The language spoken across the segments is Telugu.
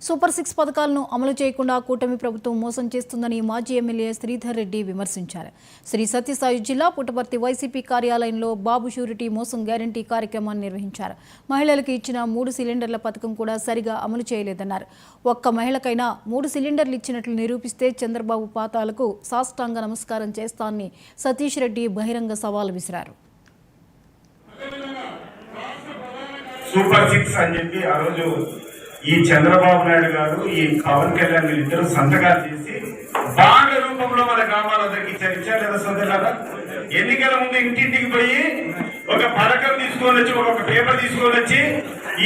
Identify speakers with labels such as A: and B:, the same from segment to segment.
A: సూపర్ 6 పథకాలను అమలు చేయకుండా కూటమి ప్రభుత్వం మోసం చేస్తుందని మాజీ ఎమ్మెల్యే శ్రీధర్ రెడ్డి విమర్శించారు. శ్రీ సత్యసాయి జిల్లా పుట్టపర్తి వైసీపీ కార్యాలయంలో బాబు షూరిటీ మోసం గ్యారంటీ కార్యక్రమాన్ని నిర్వహించారు. మహిళలకు ఇచ్చిన 3 సిలిండర్ల పథకం కూడా సరిగా అమలు చేయలేదన్నారు. ఒక్క మహిళకైనా 3 సిలిండర్లు ఇచ్చినట్లు నిరూపిస్తే చంద్రబాబు పాతాలకు సాష్టాంగ నమస్కారం చేస్తానని సతీష్ రెడ్డి బహిరంగ సవాల్ విసిరారు.
B: సూపర్ 6 అని చెప్పి ఆ రోజు ఈ చంద్రబాబు నాయుడు గారు ఈ పవన్ కళ్యాణ్ వీళ్ళిద్దరూ సంతకాలు చేసి బాండ్ల రూపంలో మన గ్రామాలందరికి ఇచ్చారు లేదా సోదరులారా? ఎన్నికల ముందు ఇంటింటికి పోయి ఒక పథకం తీసుకొని వచ్చి ఒక పేపర్ తీసుకొని వచ్చి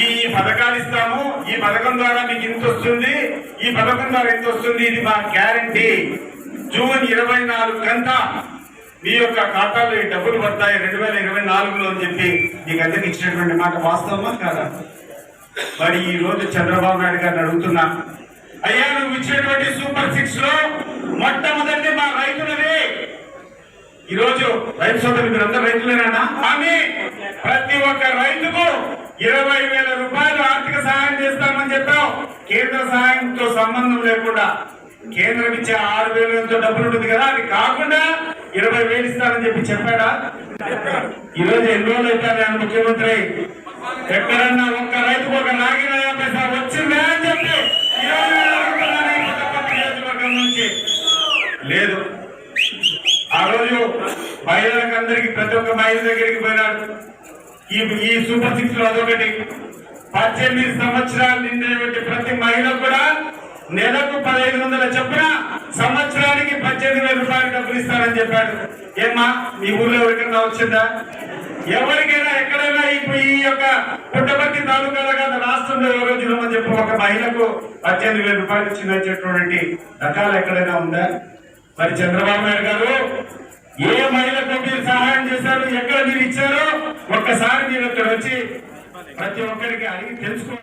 B: ఈ పథకాలు ఇస్తాము, ఈ పథకం ద్వారా మీకు ఇంత వస్తుంది, ఈ పథకం ద్వారా ఎంత వస్తుంది, ఇది మా గ్యారంటీ, జూన్ 24 కంతా మీ యొక్క ఖాతాలో ఈ డబ్బులు పడతాయి 2024లో అని చెప్పి మీకు అందరికి ఇచ్చినటువంటి మాట వాస్తవమా కాదా? మరి ఈ రోజు చంద్రబాబు నాయుడు గారిని అడుగుతున్నా, అయ్యా నువ్వు ఇచ్చినటువంటి సూపర్ 6 లో మొట్టమొదటి మా రైతులవి. ఈ రోజు రైతు సోదరులు మీరందరూ రైతులేనా? కానీ ప్రతి ఒక్క రైతుకు 20,000 రూపాయలు ఆర్థిక సహాయం చేస్తామని చెప్పావు. కేంద్ర సహాయంతో సంబంధం లేకుండా కేంద్రం ఇచ్చే 6,000 డబ్బులు ఉంటుంది కదా, అది కాకుండా 20,000 ఇస్తారని చెప్పి చెప్పాడా? ఈ రోజు ఎన్ని రోజులు అవుతారు ముఖ్యమంత్రి ఎక్కడన్నా ఒక్క రైతుకు ఒక నాగిన పైసా వచ్చిందా అని చెప్పి నియోజకవర్గం నుంచి లేదు. ఆ రోజు మహిళలకు అందరికి ప్రతి ఒక్క మహిళ దగ్గరికి పోయినాడు. ఈ సూపర్ 6 లో అదొకటి. 18 సంవత్సరాలు నిండినటువంటి ప్రతి మహిళ కూడా నెలకు 1,500 చొప్పున సంవత్సరానికి 18,000 రూపాయలు డబ్బులు ఇస్తారని చెప్పాడు. ఏమ్మా మీ ఊర్లో ఎవరికైనా వచ్చిందా? ఎవరికైనా ఎక్కడైనా ఈ యొక్క పుట్టపర్తి తాలూకాలో కాదు రాష్ట్రంలో ఎవరో జిల్లా చెప్పి ఒక మహిళకు 18,000 రూపాయలు ఇచ్చినటువంటి రకాలు ఎక్కడైనా ఉందా? మరి చంద్రబాబు నాయుడు గారు ఏ మహిళకు మీరు సహాయం చేశారు, ఎక్కడ మీరు ఇచ్చారో ఒక్కసారి మీరు ఇక్కడ వచ్చి ప్రతి ఒక్కరికి అడిగి తెలుసుకో.